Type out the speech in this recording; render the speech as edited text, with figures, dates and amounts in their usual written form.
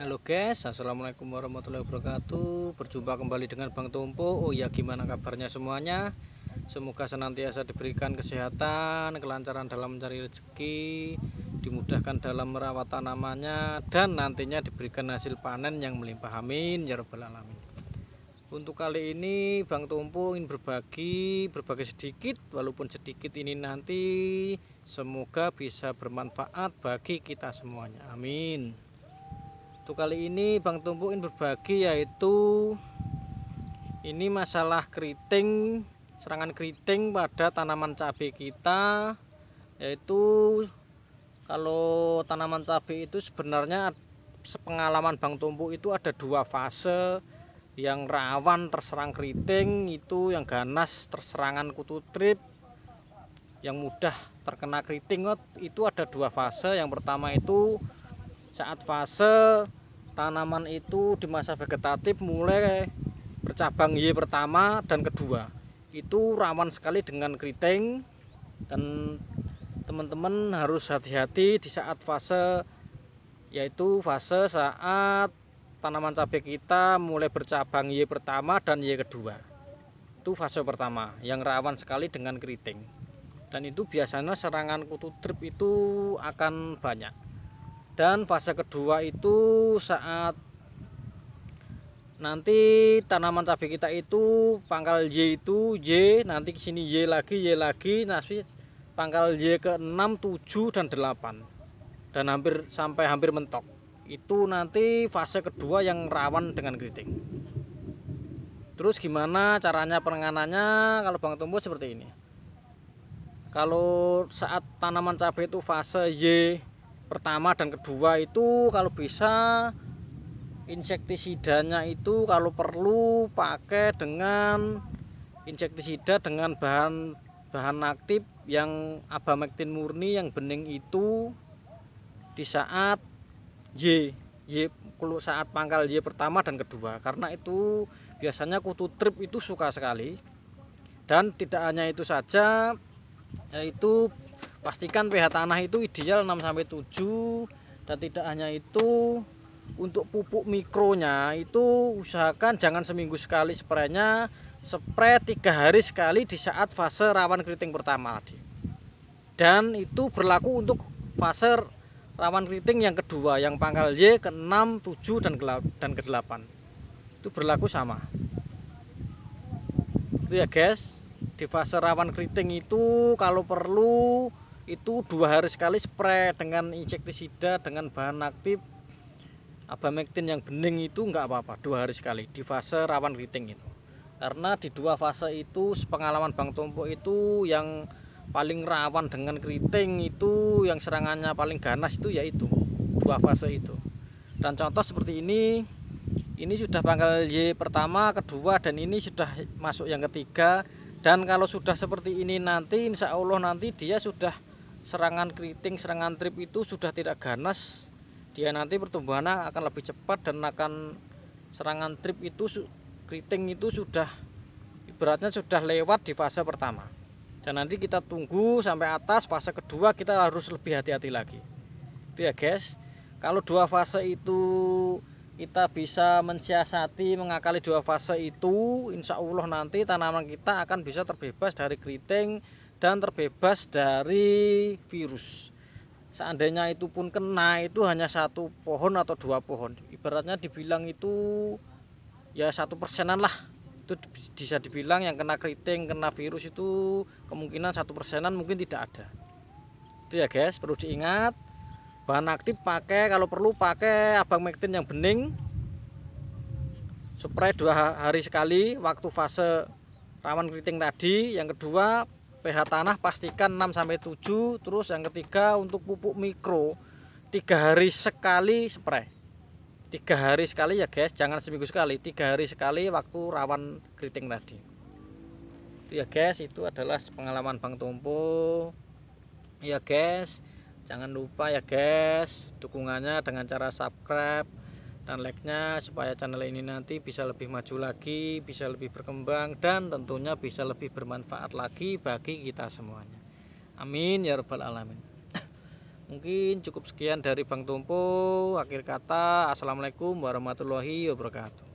Halo guys, assalamualaikum warahmatullahi wabarakatuh. Berjumpa kembali dengan Bang Tumpo. Oh ya, gimana kabarnya semuanya? Semoga senantiasa diberikan kesehatan, kelancaran dalam mencari rezeki, dimudahkan dalam merawat tanamannya, dan nantinya diberikan hasil panen yang melimpah. Amin ya rabbal alamin. Untuk kali ini Bang Tumpo ingin berbagi sedikit, walaupun sedikit ini nanti semoga bisa bermanfaat bagi kita semuanya. Amin. Untuk kali ini Bang Tumpu ingin berbagi, yaitu ini masalah keriting, serangan keriting pada tanaman cabai kita. Yaitu kalau tanaman cabai itu sebenarnya sepengalaman Bang Tumpu itu ada dua fase yang rawan terserang keriting. Itu yang ganas terserangan kutu trip, yang mudah terkena keriting. Itu ada dua fase. Yang pertama itu saat fase tanaman itu di masa vegetatif mulai bercabang Y pertama dan kedua, itu rawan sekali dengan keriting, dan teman-teman harus hati-hati di saat fase, yaitu fase saat tanaman cabai kita mulai bercabang Y pertama dan Y kedua. Itu fase pertama yang rawan sekali dengan keriting, dan itu biasanya serangan kutu trip itu akan banyak. Dan fase kedua itu saat nanti tanaman cabai kita itu pangkal Y itu Y, nanti kesini Y lagi, nanti pangkal Y ke 6, 7 dan 8, dan hampir mentok. Itu nanti fase kedua yang rawan dengan keriting. Terus gimana caranya penanganannya? Kalau Bang Tumbuh seperti ini. Kalau saat tanaman cabai itu fase Y pertama dan kedua, itu kalau bisa insektisidanya itu kalau perlu pakai dengan insektisida dengan bahan aktif yang abamectin murni yang bening itu di saat saat pangkal Y pertama dan kedua, karena itu biasanya kutu trip itu suka sekali. Dan tidak hanya itu saja, yaitu pastikan pH tanah itu ideal 6-7. Dan tidak hanya itu, untuk pupuk mikronya itu usahakan jangan seminggu sekali spraynya, spray 3 hari sekali di saat fase rawan keriting pertama. Dan itu berlaku untuk fase rawan keriting yang kedua, yang pangkal Y ke 6, 7 dan ke 8. Itu berlaku sama. Itu ya guys, di fase rawan keriting itu kalau perlu itu 2 hari sekali spray dengan insektisida dengan bahan aktif abamectin yang bening itu enggak apa-apa, 2 hari sekali di fase rawan keriting itu. Karena di dua fase itu sepengalaman Bang Tumpo itu yang paling rawan dengan keriting itu, yang serangannya paling ganas itu yaitu dua fase itu. Dan contoh seperti ini sudah pangkal Y pertama, kedua, dan ini sudah masuk yang ketiga. Dan kalau sudah seperti ini nanti insya Allah nanti dia sudah serangan keriting, serangan trip itu sudah tidak ganas. Dia nanti pertumbuhannya akan lebih cepat, dan akan serangan trip itu keriting itu sudah ibaratnya sudah lewat di fase pertama. Dan nanti kita tunggu sampai atas fase kedua, kita harus lebih hati-hati lagi. Itu ya guys. Kalau dua fase itu kita bisa mensiasati, mengakali dua fase itu, insya Allah nanti tanaman kita akan bisa terbebas dari keriting dan terbebas dari virus. Seandainya itu pun kena, itu hanya 1 pohon atau 2 pohon, ibaratnya dibilang itu ya 1%-an lah. Itu bisa dibilang yang kena keriting, kena virus itu kemungkinan 1%-an mungkin tidak ada. Itu ya guys, perlu diingat. Bahan aktif pakai, kalau perlu pakai abamectin yang bening, spray 2 hari sekali waktu fase rawan keriting tadi. Yang kedua, pH tanah pastikan 6-7. Terus yang ketiga, untuk pupuk mikro 3 hari sekali spray. 3 hari sekali ya guys, jangan seminggu sekali, 3 hari sekali waktu rawan keriting tadi. Itu ya guys, itu adalah pengalaman Bang Tumpo. Ya guys, jangan lupa ya guys, dukungannya dengan cara subscribe dan like-nya, supaya channel ini nanti bisa lebih maju lagi, bisa lebih berkembang, dan tentunya bisa lebih bermanfaat lagi bagi kita semuanya. Amin ya rabbal alamin. Mungkin cukup sekian dari Bang Tumpo. Akhir kata, assalamualaikum warahmatullahi wabarakatuh.